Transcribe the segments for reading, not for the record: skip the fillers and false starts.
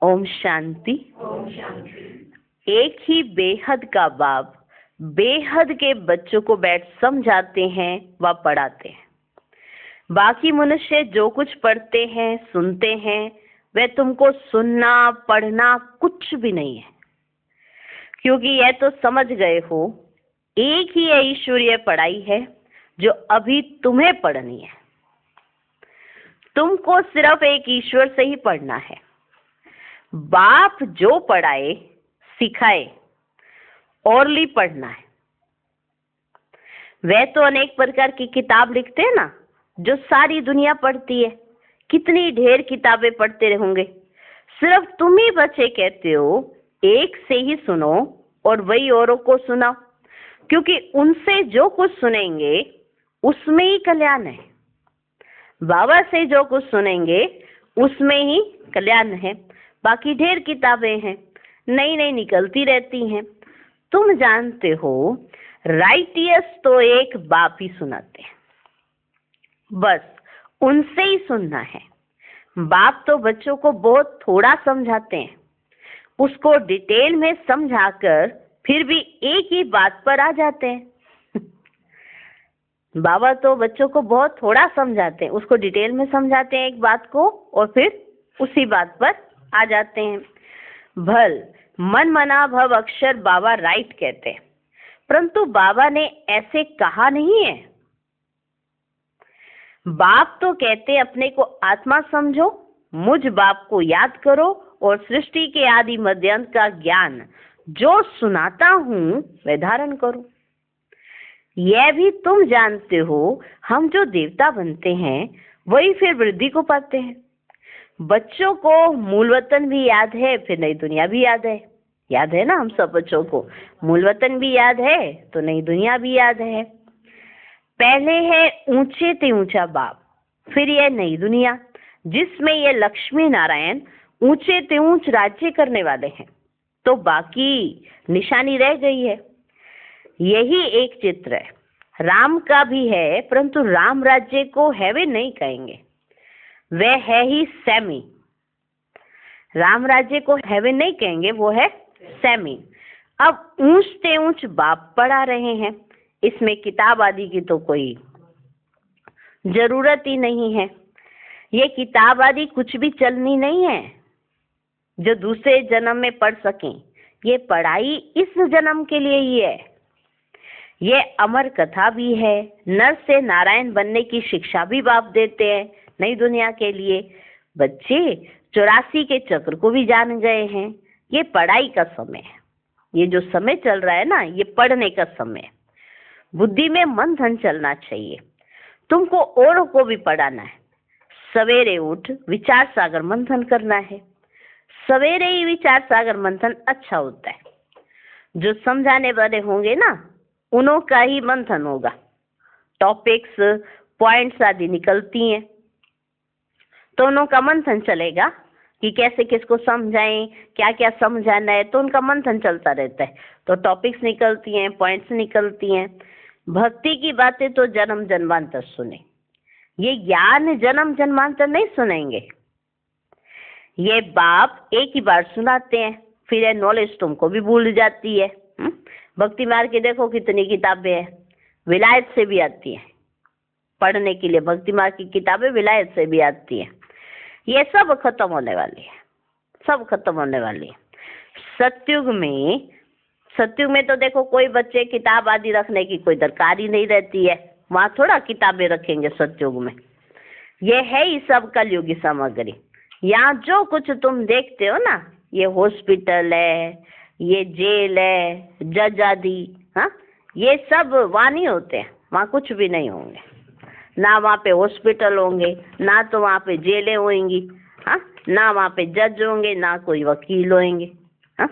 ओम शांति। एक ही बेहद का बाप बेहद के बच्चों को बैठ समझाते हैं व पढ़ाते हैं। बाकी मनुष्य जो कुछ पढ़ते हैं सुनते हैं वह तुमको सुनना पढ़ना कुछ भी नहीं है, क्योंकि यह तो समझ गए हो एक ही ईश्वरीय पढ़ाई है जो अभी तुम्हें पढ़नी है। तुमको सिर्फ एक ईश्वर से ही पढ़ना है। बाप जो पढ़ाए सिखाए और ली पढ़ना है। वह तो अनेक प्रकार की किताब लिखते हैं ना, जो सारी दुनिया पढ़ती है। कितनी ढेर किताबें पढ़ते होंगे। सिर्फ तुम ही बच्चे कहते हो एक से ही सुनो और वही औरों को सुनाओ, क्योंकि उनसे जो कुछ सुनेंगे उसमें ही कल्याण है। बाबा से जो कुछ सुनेंगे उसमें ही कल्याण है। बाकी ढेर किताबें हैं, नई नई निकलती रहती हैं। तुम जानते हो राइटियस तो एक बाप ही सुनाते हैं, बस उनसे ही सुनना है। बाप तो बच्चों को बहुत थोड़ा समझाते हैं, उसको डिटेल में समझाकर फिर भी एक ही बात पर आ जाते हैं। बाबा तो बच्चों को बहुत थोड़ा समझाते हैं, उसको डिटेल में समझाते हैं एक बात को और फिर उसी बात पर आ जाते हैं। भल मन मना भव अक्षर बाबा राइट कहते हैं, परंतु बाबा ने ऐसे कहा नहीं है। बाप तो कहते अपने को आत्मा समझो, मुझ बाप को याद करो और सृष्टि के आदि मध्यांत का ज्ञान जो सुनाता हूं वह धारण करो। यह भी तुम जानते हो हम जो देवता बनते हैं वही फिर वृद्धि को पाते हैं। बच्चों को मूल वतन भी याद है, फिर नई दुनिया भी याद है। याद है ना, हम सब बच्चों को मूल वतन भी याद है तो नई दुनिया भी याद है। पहले है ऊंचे ते ऊंचा बाप, फिर यह नई दुनिया जिसमें ये लक्ष्मी नारायण ऊंचे ते ऊंच राज्य करने वाले हैं। तो बाकी निशानी रह गई है। यही एक चित्र है। राम का भी है, परंतु राम राज्य को हेवन नहीं कहेंगे, वह है ही सेमी। राम राज्य को हेवन नहीं कहेंगे, वो है सेमी। अब ऊंच ते ऊंच बाप पढ़ा रहे हैं, इसमें किताब आदि की तो कोई जरूरत ही नहीं है। ये किताब आदि कुछ भी चलनी नहीं है जो दूसरे जन्म में पढ़ सकें। ये पढ़ाई इस जन्म के लिए ही है। ये अमर कथा भी है। नर से नारायण बनने की शिक्षा भी बाप देते हैं नई दुनिया के लिए। बच्चे 84 के चक्र को भी जान गए हैं। ये पढ़ाई का समय है। ये जो समय चल रहा है ना, ये पढ़ने का समय है। बुद्धि में मंथन चलना चाहिए। तुमको औरों को भी पढ़ाना है। सवेरे उठ विचार सागर मंथन करना है। सवेरे ही विचार सागर मंथन अच्छा होता है। जो समझाने वाले होंगे ना, उन्हों का ही मंथन होगा। टॉपिक्स पॉइंट्स आदि निकलती हैं तो उन्हों का मंथन चलेगा कि कैसे किसको समझाएं, क्या क्या समझाना है, तो उनका मंथन चलता रहता है। तो टॉपिक्स निकलती हैं, पॉइंट्स निकलती हैं। भक्ति की बातें तो जन्म जन्मांतर सुने। ये ज्ञान जन्म जन्मांतर नहीं सुनेंगे। ये बाप एक ही बार सुनाते हैं, फिर ये नॉलेज तुमको भी भूल जाती है। भक्ति मार्ग की देखो कितनी किताबें हैं, विलायत से भी आती हैं पढ़ने के लिए। भक्ति मार्ग की किताबें विलायत से भी आती हैं। ये सब खत्म होने वाली है, सब खत्म होने वाली है। सत्युग में तो देखो कोई बच्चे किताब आदि रखने की कोई दरकार ही नहीं रहती है। वहाँ थोड़ा किताबें रखेंगे सत्युग में। ये है ही सब कलयुग की सामग्री। यहाँ जो कुछ तुम देखते हो ना, ये हॉस्पिटल है, ये जेल है, जज आदि, हाँ, ये सब वहाँ नहीं होते हैं। वहाँ कुछ भी नहीं होंगे। ना वहाँ पे हॉस्पिटल होंगे, ना तो वहाँ पे जेलें होंगी, हाँ, ना वहाँ पे जज होंगे, ना कोई वकील होंगे, हाँ,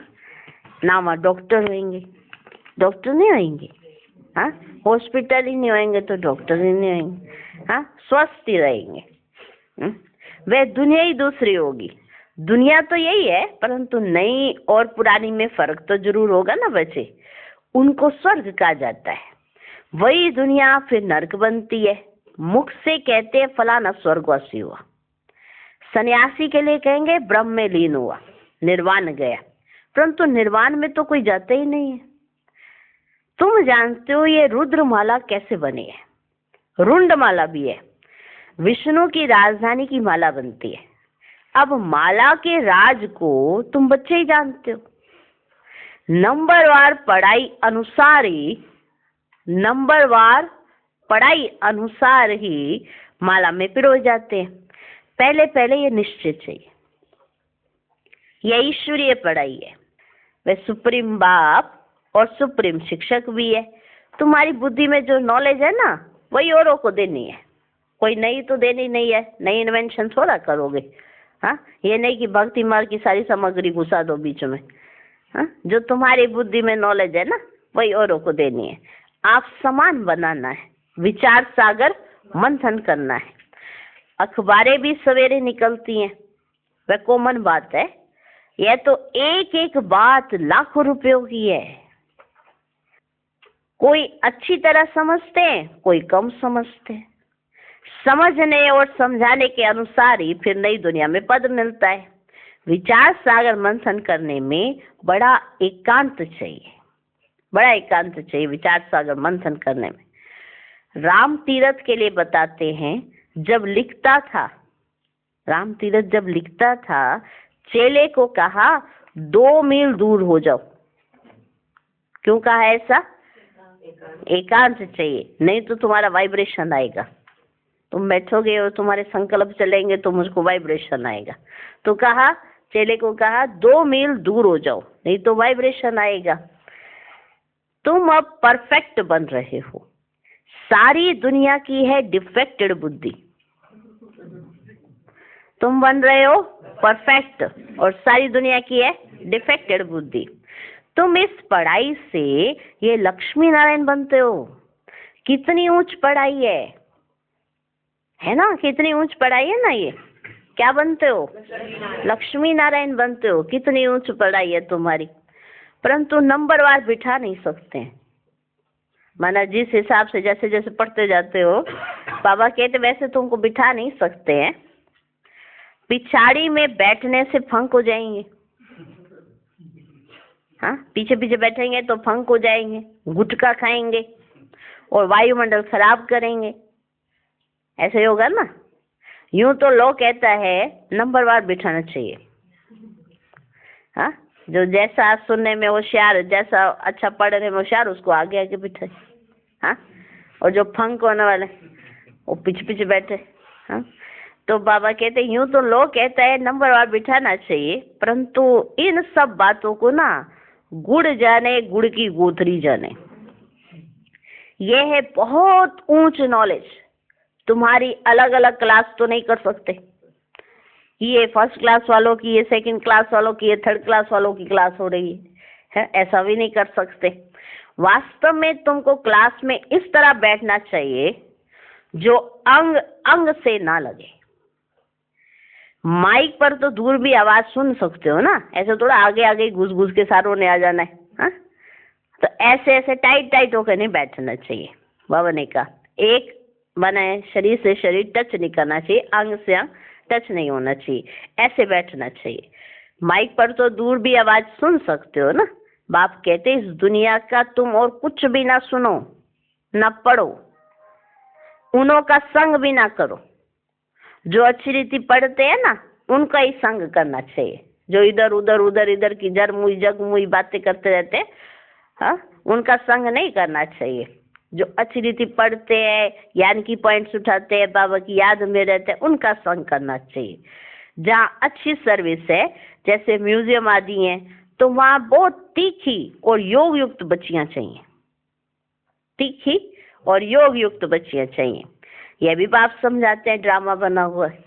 ना वहाँ डॉक्टर होंगे। डॉक्टर नहीं होंगे, हाँ, हॉस्पिटल ही नहीं होंगे तो डॉक्टर ही नहीं होंगे, हाँ, स्वस्थ ही रहेंगे। वह दुनिया ही दूसरी होगी। दुनिया तो यही है, परंतु नई और पुरानी में फर्क तो जरूर होगा ना बच्चे। उनको स्वर्ग कहा जाता है, वही दुनिया फिर नरक बनती है। मुख से कहते हैं फलाना स्वर्गवासी हुआ, सन्यासी के लिए कहेंगे ब्रह्म में लीन हुआ, निर्वाण गया, परंतु निर्वाण में तो कोई जाता ही नहीं है। तुम जानते हो ये रुद्रमाला कैसे बनी है? रुंडमाला भी है, विष्णु की राजधानी की माला बनती है। अब माला के राज को तुम बच्चे ही जानते हो। नंबरवार पढ़ाई अनुसार ही माला में पिरो जाते हैं। पहले पहले ये निश्चित चाहिए, यह ईश्वरीय पढ़ाई है। वे सुप्रीम बाप और सुप्रीम शिक्षक भी है। तुम्हारी बुद्धि में जो नॉलेज है ना, वही औरों को देनी है। कोई नई तो देनी नहीं है, नई इन्वेंशन थोड़ा करोगे। हाँ, ये नहीं कि भक्ति मार्ग की सारी सामग्री घुसा दो बीच में। हाँ, जो तुम्हारी बुद्धि में नॉलेज है ना, वही औरों को देनी है। आप समान बनाना है, विचार सागर मंथन करना है। अखबारें भी सवेरे निकलती हैं, वह कॉमन बात है। यह तो एक एक बात लाखों रुपयों की है। कोई अच्छी तरह समझते हैं, कोई कम समझते हैं। समझने और समझाने के अनुसार ही फिर नई दुनिया में पद मिलता है। विचार सागर मंथन करने में बड़ा एकांत चाहिए, बड़ा एकांत चाहिए विचार सागर मंथन करने में। राम तीरथ के लिए बताते हैं, जब लिखता था चेले को कहा 2 मील दूर हो जाओ। क्यों कहा ऐसा? एकांत चाहिए, नहीं तो तुम्हारा वाइब्रेशन आएगा। तुम बैठोगे और तुम्हारे संकल्प चलेंगे तो मुझको वाइब्रेशन आएगा। तो कहा, चेले को कहा 2 मील दूर हो जाओ, नहीं तो वाइब्रेशन आएगा। तुम अब परफेक्ट बन रहे हो। सारी दुनिया की है डिफेक्टेड बुद्धि, तुम बन रहे हो परफेक्ट, और सारी दुनिया की है डिफेक्टेड बुद्धि। तुम इस पढ़ाई से ये लक्ष्मी नारायण बनते हो। कितनी ऊंच पढ़ाई है ना? कितनी ऊंच पढ़ाई है ना? ये क्या बनते हो? लक्ष्मी नारायण बनते हो। कितनी ऊंच पढ़ाई है तुम्हारी, परंतु नंबरवार बिठा नहीं सकते हैं। माना जिस हिसाब से जैसे जैसे पढ़ते जाते हो, बाबा कहते वैसे तुमको बिठा नहीं सकते हैं। पिछाड़ी में बैठने से फंक हो जाएंगे। हाँ, पीछे पीछे बैठेंगे तो फंक हो जाएंगे, गुटखा खाएंगे और वायुमंडल खराब करेंगे। ऐसे होगा ना? यूं तो लोग कहता है नंबरवार बिठाना चाहिए। हाँ, जो जैसा सुनने में होशियार, जैसा अच्छा पढ़ने में होशियार, उसको आगे आगे बिठाए। हाँ, और जो फंक होने वाले वो पीछे पीछे बैठे। हाँ, तो बाबा कहते यूं तो लोग कहता है नंबरवार बिठाना चाहिए, परंतु इन सब बातों को ना गुड़ जाने, गुड़ की गोथरी जाने। ये है बहुत ऊंच नॉलेज। तुम्हारी अलग अलग क्लास तो नहीं कर सकते, ये फर्स्ट क्लास वालों की, ये सेकंड क्लास वालों की, ये थर्ड क्लास वालों की क्लास हो रही है, ऐसा भी नहीं कर सकते। वास्तव में तुमको क्लास में इस तरह बैठना चाहिए जो अंग अंग से ना लगे। माइक पर तो दूर भी आवाज सुन सकते हो ना, ऐसे थोड़ा आगे आगे घुस घुस के सारों ने आ जाना है। हाँ, तो ऐसे ऐसे टाइट टाइट होकर नहीं बैठना चाहिए। बाबा ने कहा एक बनाए, शरीर से शरीर टच नहीं करना चाहिए, अंग से अंग टच नहीं होना चाहिए, ऐसे बैठना चाहिए। माइक पर तो दूर भी आवाज सुन सकते हो ना। बाप कहते इस दुनिया का तुम और कुछ भी ना सुनो, ना पढ़ो, उन्हों का संग भी ना करो। जो अच्छी रीति पढ़ते हैं ना, उनका ही संग करना चाहिए। जो इधर उधर की जरमुई जगमुई बातें करते रहते हैं, हाँ, उनका संग नहीं करना चाहिए। जो अच्छी रीति पढ़ते हैं, ज्ञान की पॉइंट्स उठाते हैं, बाबा की याद में रहते हैं, उनका संग करना चाहिए। जहाँ अच्छी सर्विस है, जैसे म्यूजियम आदि हैं, तो वहाँ बहुत तीखी और योग युक्त बच्चियाँ चाहिए, तीखी और योग युक्त बच्चियाँ चाहिए। यह भी बाप समझाते हैं, ड्रामा बना हुआ है।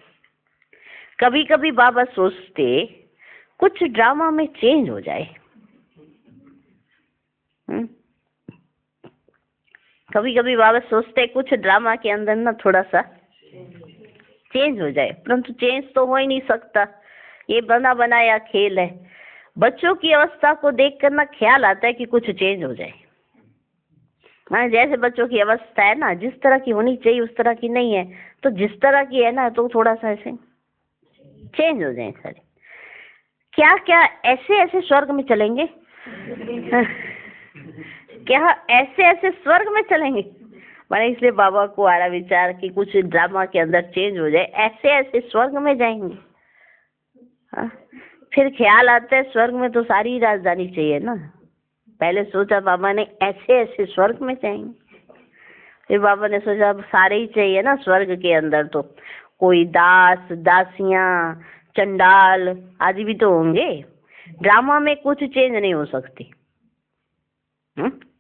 कभी कभी बाबा सोचते कुछ ड्रामा में चेंज हो जाए। कभी कभी बाबा सोचते कुछ ड्रामा के अंदर ना थोड़ा सा चेंज हो जाए, परंतु चेंज तो हो ही नहीं सकता। ये बना बनाया खेल है। बच्चों की अवस्था को देख कर ना ख्याल आता है कि कुछ चेंज हो जाए। जैसे बच्चों की अवस्था है ना, जिस तरह की होनी चाहिए उस तरह की नहीं है, तो जिस तरह की है ना, तो थोड़ा सा ऐसे चेंज हो जाए सारे। क्या क्या ऐसे ऐसे स्वर्ग में चलेंगे? क्या ऐसे ऐसे स्वर्ग में चलेंगे? मैंने इसलिए बाबा को आ रहा विचार कि कुछ ड्रामा के अंदर चेंज हो जाए, ऐसे ऐसे स्वर्ग में जाएंगे। हाँ? फिर ख्याल आता है स्वर्ग में तो सारी राजधानी चाहिए ना। पहले सोचा बाबा ने ऐसे ऐसे स्वर्ग में जाएंगे, फिर बाबा ने सोचा अब सारे ही चाहिए ना स्वर्ग के अंदर, तो कोई दास दासियां चंडाल आदि भी तो होंगे। ड्रामा में कुछ चेंज नहीं हो सकती।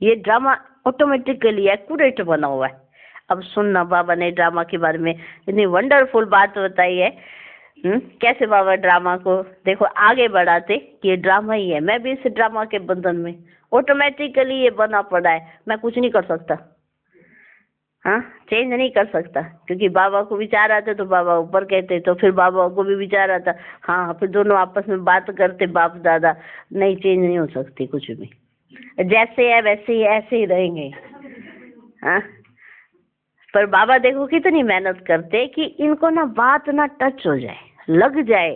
ये ड्रामा ऑटोमेटिकली एक्यूरेट बना हुआ है। अब सुनना, बाबा ने ड्रामा के बारे में इतनी वंडरफुल बात बताई है। कैसे बाबा ड्रामा को देखो आगे बढ़ाते कि ये ड्रामा ही है। मैं भी इस ड्रामा के बंधन में, ऑटोमेटिकली ये बना पड़ा है, मैं कुछ नहीं कर सकता। हाँ, चेंज नहीं कर सकता, क्योंकि बाबा को विचार आते तो बाबा ऊपर कहते, तो फिर बाबा को भी विचार आता, हाँ फिर दोनों आपस में बात करते बाप दादा। नहीं, चेंज नहीं हो सकती कुछ भी, जैसे है वैसे ही ऐसे ही रहेंगे। हाँ, पर बाबा देखो कितनी मेहनत करते कि इनको ना बात ना टच हो जाए, लग जाए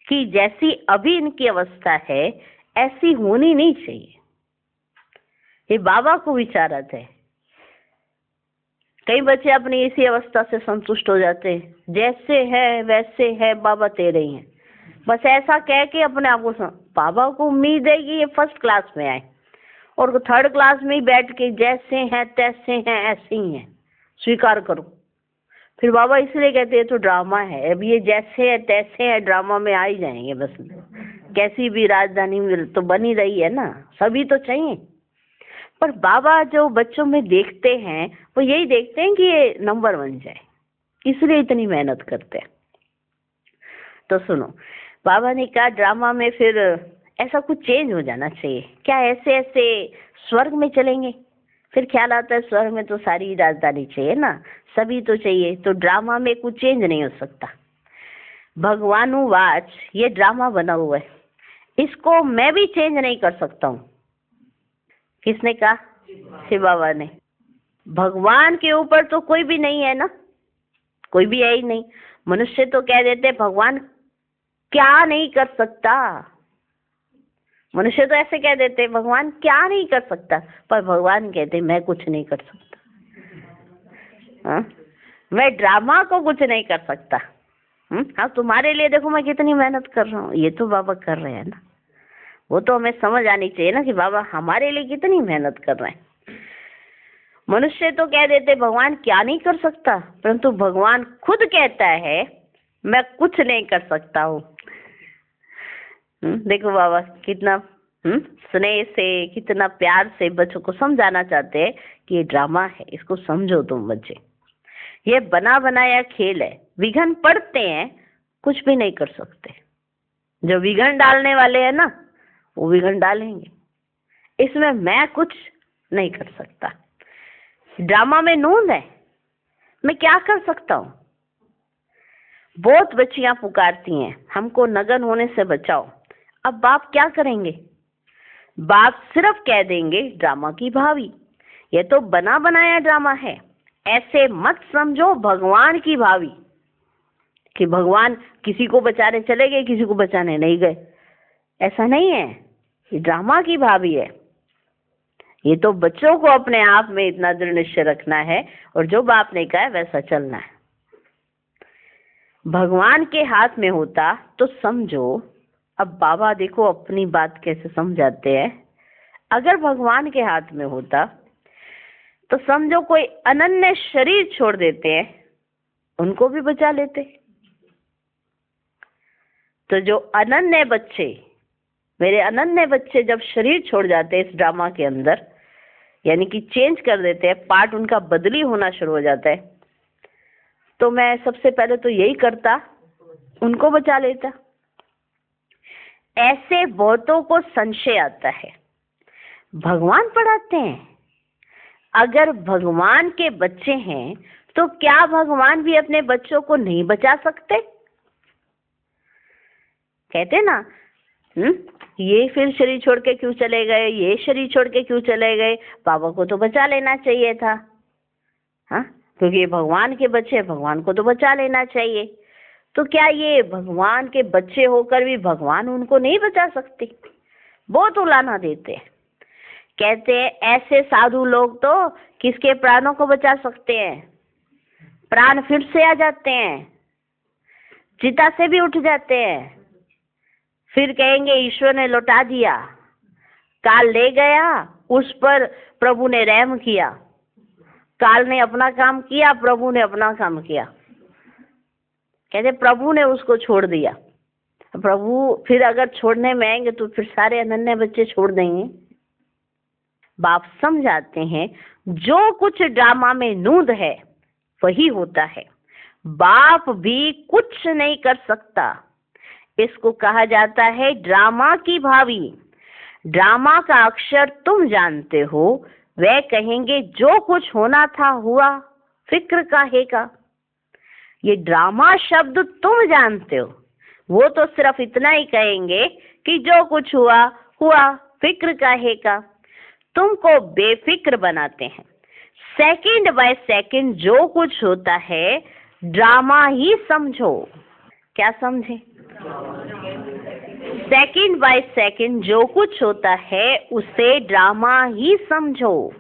कि जैसी अभी इनकी अवस्था है ऐसी होनी नहीं चाहिए। ये बाबा को विचार आते हैं। कई बच्चे अपनी इसी अवस्था से संतुष्ट हो जाते हैं, जैसे है वैसे है बाबा तेरे ही हैं, बस ऐसा कह के अपने आप को बाबा को उम्मीद है कि ये फर्स्ट क्लास में आए और थर्ड क्लास में ही बैठ के जैसे हैं तैसे हैं ऐसे ही हैं, स्वीकार करो। फिर बाबा इसलिए कहते हैं तो ड्रामा है, अब ये जैसे है तैसे है ड्रामा में आ ही जाएंगे बस। कैसी भी राजधानी में तो बनी रही है ना, सभी तो चाहिए। पर बाबा जो बच्चों में देखते हैं वो यही देखते हैं कि ये नंबर बन जाए, इसलिए इतनी मेहनत करते हैं। तो सुनो, बाबा ने कहा ड्रामा में फिर ऐसा कुछ चेंज हो जाना चाहिए। क्या ऐसे ऐसे स्वर्ग में चलेंगे? फिर ख्याल आता है स्वर्ग में तो सारी राजधानी चाहिए ना, सभी तो चाहिए, तो ड्रामा में कुछ चेंज नहीं हो सकता। भगवानुवाच, ये ड्रामा बना हुआ है, इसको मैं भी चेंज नहीं कर सकता हूँ। किसने कहा? शिव बाबा ने। भगवान के ऊपर तो कोई भी नहीं है ना, कोई भी है ही नहीं। मनुष्य तो कह देते भगवान क्या नहीं कर सकता, मनुष्य तो ऐसे कह देते भगवान क्या नहीं कर सकता, पर भगवान कहते मैं कुछ नहीं कर सकता। हाँ, मैं ड्रामा को कुछ नहीं कर सकता। हाँ, तुम्हारे लिए देखो मैं कितनी मेहनत कर रहा हूँ, ये तो बाबा कर रहे हैं ना। वो तो हमें समझ आनी चाहिए ना कि बाबा हमारे लिए कितनी मेहनत कर रहे हैं। मनुष्य तो कह देते भगवान क्या नहीं कर सकता, परंतु भगवान खुद कहता है मैं कुछ नहीं कर सकता हूँ। देखो बाबा कितना स्नेह से, कितना प्यार से बच्चों को समझाना चाहते हैं कि ये ड्रामा है, इसको समझो तुम बच्चे, ये बना बनाया खेल है। विघन पड़ते हैं, कुछ भी नहीं कर सकते। जो विघन डालने वाले हैं ना वो विघन डालेंगे, इसमें मैं कुछ नहीं कर सकता। ड्रामा में नूंद है, मैं क्या कर सकता हूँ? बहुत बच्चियां पुकारती हैं हमको नगन होने से बचाओ। अब बाप क्या करेंगे? बाप सिर्फ कह देंगे ड्रामा की भावी, ये तो बना बनाया ड्रामा है, ऐसे मत समझो भगवान की भावी कि भगवान किसी को बचाने चले गए किसी को बचाने नहीं गए। ऐसा नहीं है, ये ड्रामा की भावी है। ये तो बच्चों को अपने आप में इतना दृढ़ निश्चय रखना है और जो बाप ने कहा है वैसा चलना है। भगवान के हाथ में होता तो समझो। अब बाबा देखो अपनी बात कैसे समझाते हैं। अगर भगवान के हाथ में होता तो समझो कोई अनन्य शरीर छोड़ देते हैं, उनको भी बचा लेते। तो जो अनन्य बच्चे, मेरे अनन्य बच्चे जब शरीर छोड़ जाते हैं इस ड्रामा के अंदर, यानी कि चेंज कर देते हैं, पार्ट उनका बदली होना शुरू हो जाता है, तो मैं सबसे पहले तो यही करता, उनको बचा लेता। ऐसे बहुतों को संशय आता है भगवान पढ़ाते हैं। अगर भगवान के बच्चे हैं तो क्या भगवान भी अपने बच्चों को नहीं बचा सकते? कहते ना ये फिर शरीर छोड़ के क्यों चले गए, ये शरीर छोड़ के क्यों चले गए, बाबा को तो बचा लेना चाहिए था। हाँ, क्योंकि ये भगवान के बच्चे, भगवान को तो बचा लेना चाहिए। तो क्या ये भगवान के बच्चे होकर भी भगवान उनको नहीं बचा सकते? बहुत उलाहना देते हैं, कहते हैं ऐसे साधु लोग तो किसके प्राणों को बचा सकते हैं? प्राण फिर से आ जाते हैं, चिता से भी उठ जाते हैं, फिर कहेंगे ईश्वर ने लौटा दिया, काल ले गया, उस पर प्रभु ने रहम किया। काल ने अपना काम किया, प्रभु ने अपना काम किया। कहते प्रभु ने उसको छोड़ दिया। प्रभु फिर अगर छोड़ने में आएंगे तो फिर सारे अनन्य बच्चे छोड़ देंगे। बाप समझाते हैं जो कुछ ड्रामा में नूंद है वही होता है, बाप भी कुछ नहीं कर सकता। इसको कहा जाता है ड्रामा की भावी। ड्रामा का अक्षर तुम जानते हो, वह कहेंगे जो कुछ होना था हुआ, फिक्र काहे का। ये ड्रामा शब्द तुम जानते हो, वो तो सिर्फ इतना ही कहेंगे कि जो कुछ हुआ हुआ, फिक्र काहे का। तुमको बेफिक्र बनाते हैं। सेकंड बाय सेकंड जो कुछ होता है ड्रामा ही समझो। क्या समझे? सेकंड बाय सेकंड जो कुछ होता है उसे ड्रामा ही समझो।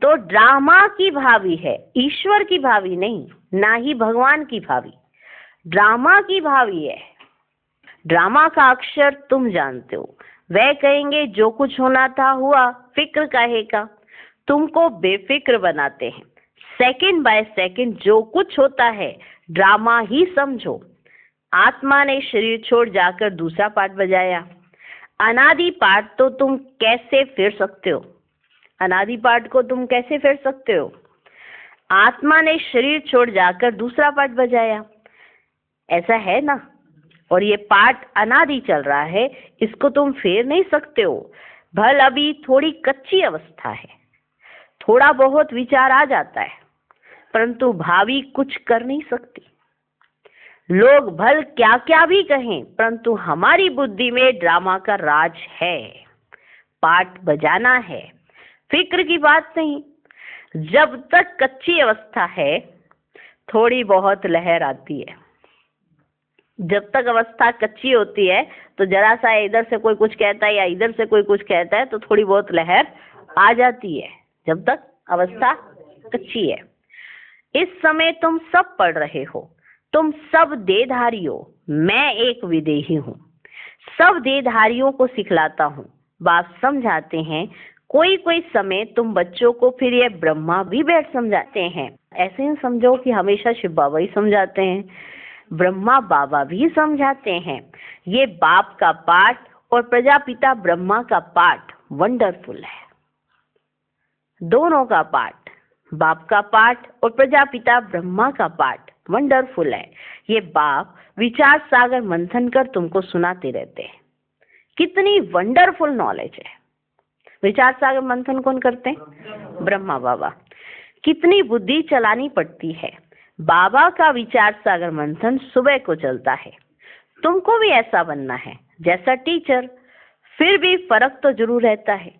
तो ड्रामा की भावी है, ईश्वर की भावी नहीं, ना ही भगवान की भावी, ड्रामा की भावी है। ड्रामा का अक्षर तुम जानते हो, वह कहेंगे जो कुछ होना था हुआ, फिक्र काहे का। तुमको बेफिक्र बनाते हैं। सेकंड बाय सेकंड जो कुछ होता है ड्रामा ही समझो। आत्मा ने शरीर छोड़ जाकर दूसरा पार्ट बजाया। अनादि पार्ट तो तुम कैसे फेर सकते हो? अनादि पार्ट को तुम कैसे फेर सकते हो? आत्मा ने शरीर छोड़ जाकर दूसरा पार्ट बजाया, ऐसा है ना? और ये पार्ट अनादि चल रहा है, इसको तुम फेर नहीं सकते हो। भल अभी थोड़ी कच्ची अवस्था है, थोड़ा बहुत विचार आ जाता है, परंतु भावी कुछ कर नहीं सकती। लोग भल क्या क्या भी कहें, परंतु हमारी बुद्धि में ड्रामा का राज है। पार्ट बजाना है, फिक्र की बात नहीं। जब तक कच्ची अवस्था है थोड़ी बहुत लहर आती है। जब तक अवस्था कच्ची होती है तो जरा सा इधर से कोई कुछ कहता है या इधर से कोई कुछ कहता है तो थोड़ी बहुत लहर आ जाती है, जब तक अवस्था कच्ची है। इस समय तुम सब पढ़ रहे हो, तुम सब देहधारी हो, मैं एक विदेही हूँ। सब देहधारियों को सिखलाता हूँ। बाप समझाते हैं कोई कोई समय तुम बच्चों को फिर ये ब्रह्मा भी बैठ समझाते हैं। ऐसे ही समझो कि हमेशा शिव बाबा ही समझाते हैं, ब्रह्मा बाबा भी समझाते हैं। ये बाप का पाठ और प्रजापिता ब्रह्मा का पाठ वंडरफुल है। दोनों का पाठ, बाप का पाठ और प्रजापिता ब्रह्मा का पाठ वंडरफुल है। ये बाप विचार सागर मंथन कर तुमको सुनाते रहते हैं। कितनी वंडरफुल नॉलेज है। विचार सागर मंथन कौन करते हैं? ब्रह्मा बाबा। कितनी बुद्धि चलानी पड़ती है। बाबा का विचार सागर मंथन सुबह को चलता है। तुमको भी ऐसा बनना है जैसा टीचर, फिर भी फर्क तो जरूर रहता है।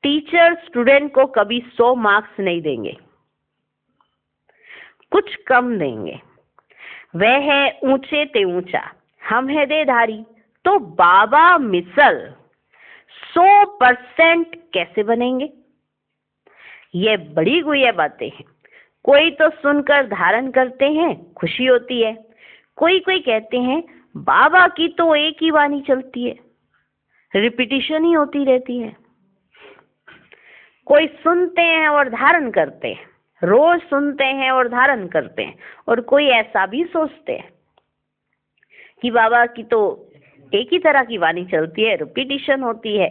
टीचर स्टूडेंट को कभी 100 मार्क्स नहीं देंगे, कुछ कम देंगे। वह है ऊंचे ते ऊंचा, हम है देधारी। तो बाबा मिसल 100% कैसे बनेंगे? ये बड़ी गुह्य बातें हैं। कोई तो सुनकर धारण करते हैं, खुशी होती है। कोई कोई कहते हैं बाबा की तो एक ही वाणी चलती है, रिपीटिशन ही होती रहती है। कोई सुनते हैं और धारण करते हैं, रोज सुनते हैं और धारण करते हैं। और कोई ऐसा भी सोचते हैं कि बाबा की तो एक ही तरह की वाणी चलती है, रिपीटिशन होती है।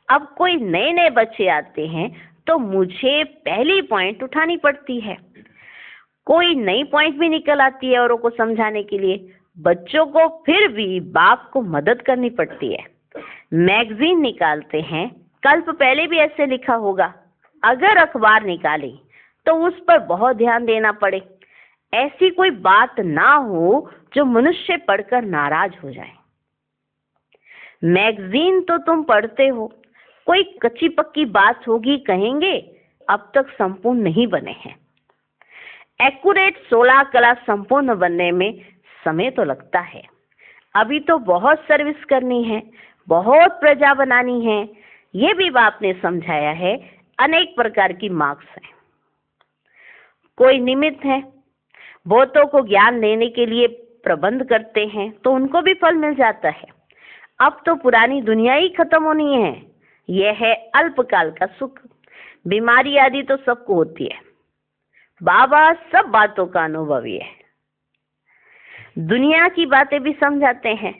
अब कोई नए नए बच्चे आते हैं तो मुझे पहली पॉइंट उठानी पड़ती है। कोई नई पॉइंट भी निकल आती है औरों को समझाने के लिए। बच्चों को फिर भी बाप को मदद करनी पड़ती है। मैगजीन निकालते हैं, कल्प पहले भी ऐसे लिखा होगा। अगर अखबार निकाले तो उस पर बहुत ध्यान देना पड़े। ऐसी कोई बात ना हो जो मनुष्य पढ़कर नाराज हो जाए। मैगजीन तो तुम पढ़ते हो, कोई कच्ची पक्की बात होगी, कहेंगे अब तक संपूर्ण नहीं बने हैं। एक्यूरेट 16 कला संपूर्ण बनने में समय तो लगता है। अभी तो बहुत सर्विस करनी है, बहुत प्रजा बनानी है, ये भी बाप ने समझाया है। अनेक प्रकार की मार्क्स हैं। कोई निमित्त है, बहुतों को ज्ञान देने के लिए प्रबंध करते हैं तो उनको भी फल मिल जाता है। अब तो पुरानी दुनिया ही खत्म होनी है। यह है अल्पकाल का सुख। बीमारी आदि तो सबको होती है। बाबा सब बातों का अनुभवी है, दुनिया की बातें भी समझाते हैं।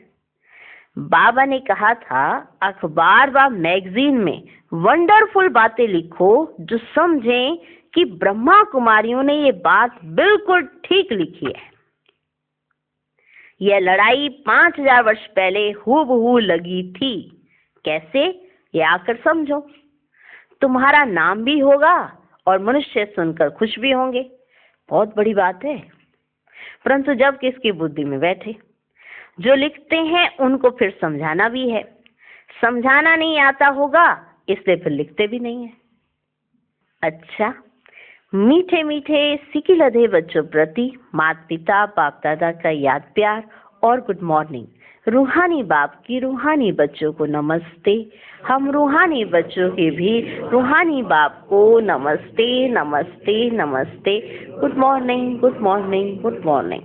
बाबा ने कहा था, अखबार व मैगजीन में वंडरफुल बातें लिखो जो समझें कि ब्रह्मा कुमारियों ने ये बात बिल्कुल ठीक लिखी है। यह लड़ाई 5000 वर्ष पहले हूबहू लगी थी। कैसे, ये आकर समझो। तुम्हारा नाम भी होगा और मनुष्य सुनकर खुश भी होंगे। बहुत बड़ी बात है। परंतु जब किसकी बुद्धि में बैठे, जो लिखते हैं उनको फिर समझाना भी है। समझाना नहीं आता होगा इसलिए फिर लिखते भी नहीं है। अच्छा, मीठे मीठे सिकी लधे बच्चों प्रति माता पिता बाप दादा का याद प्यार और गुड मॉर्निंग। रूहानी बाप की रूहानी बच्चों को नमस्ते। हम रूहानी बच्चों के भी रूहानी बाप को नमस्ते नमस्ते नमस्ते। Good morning, good morning, good morning.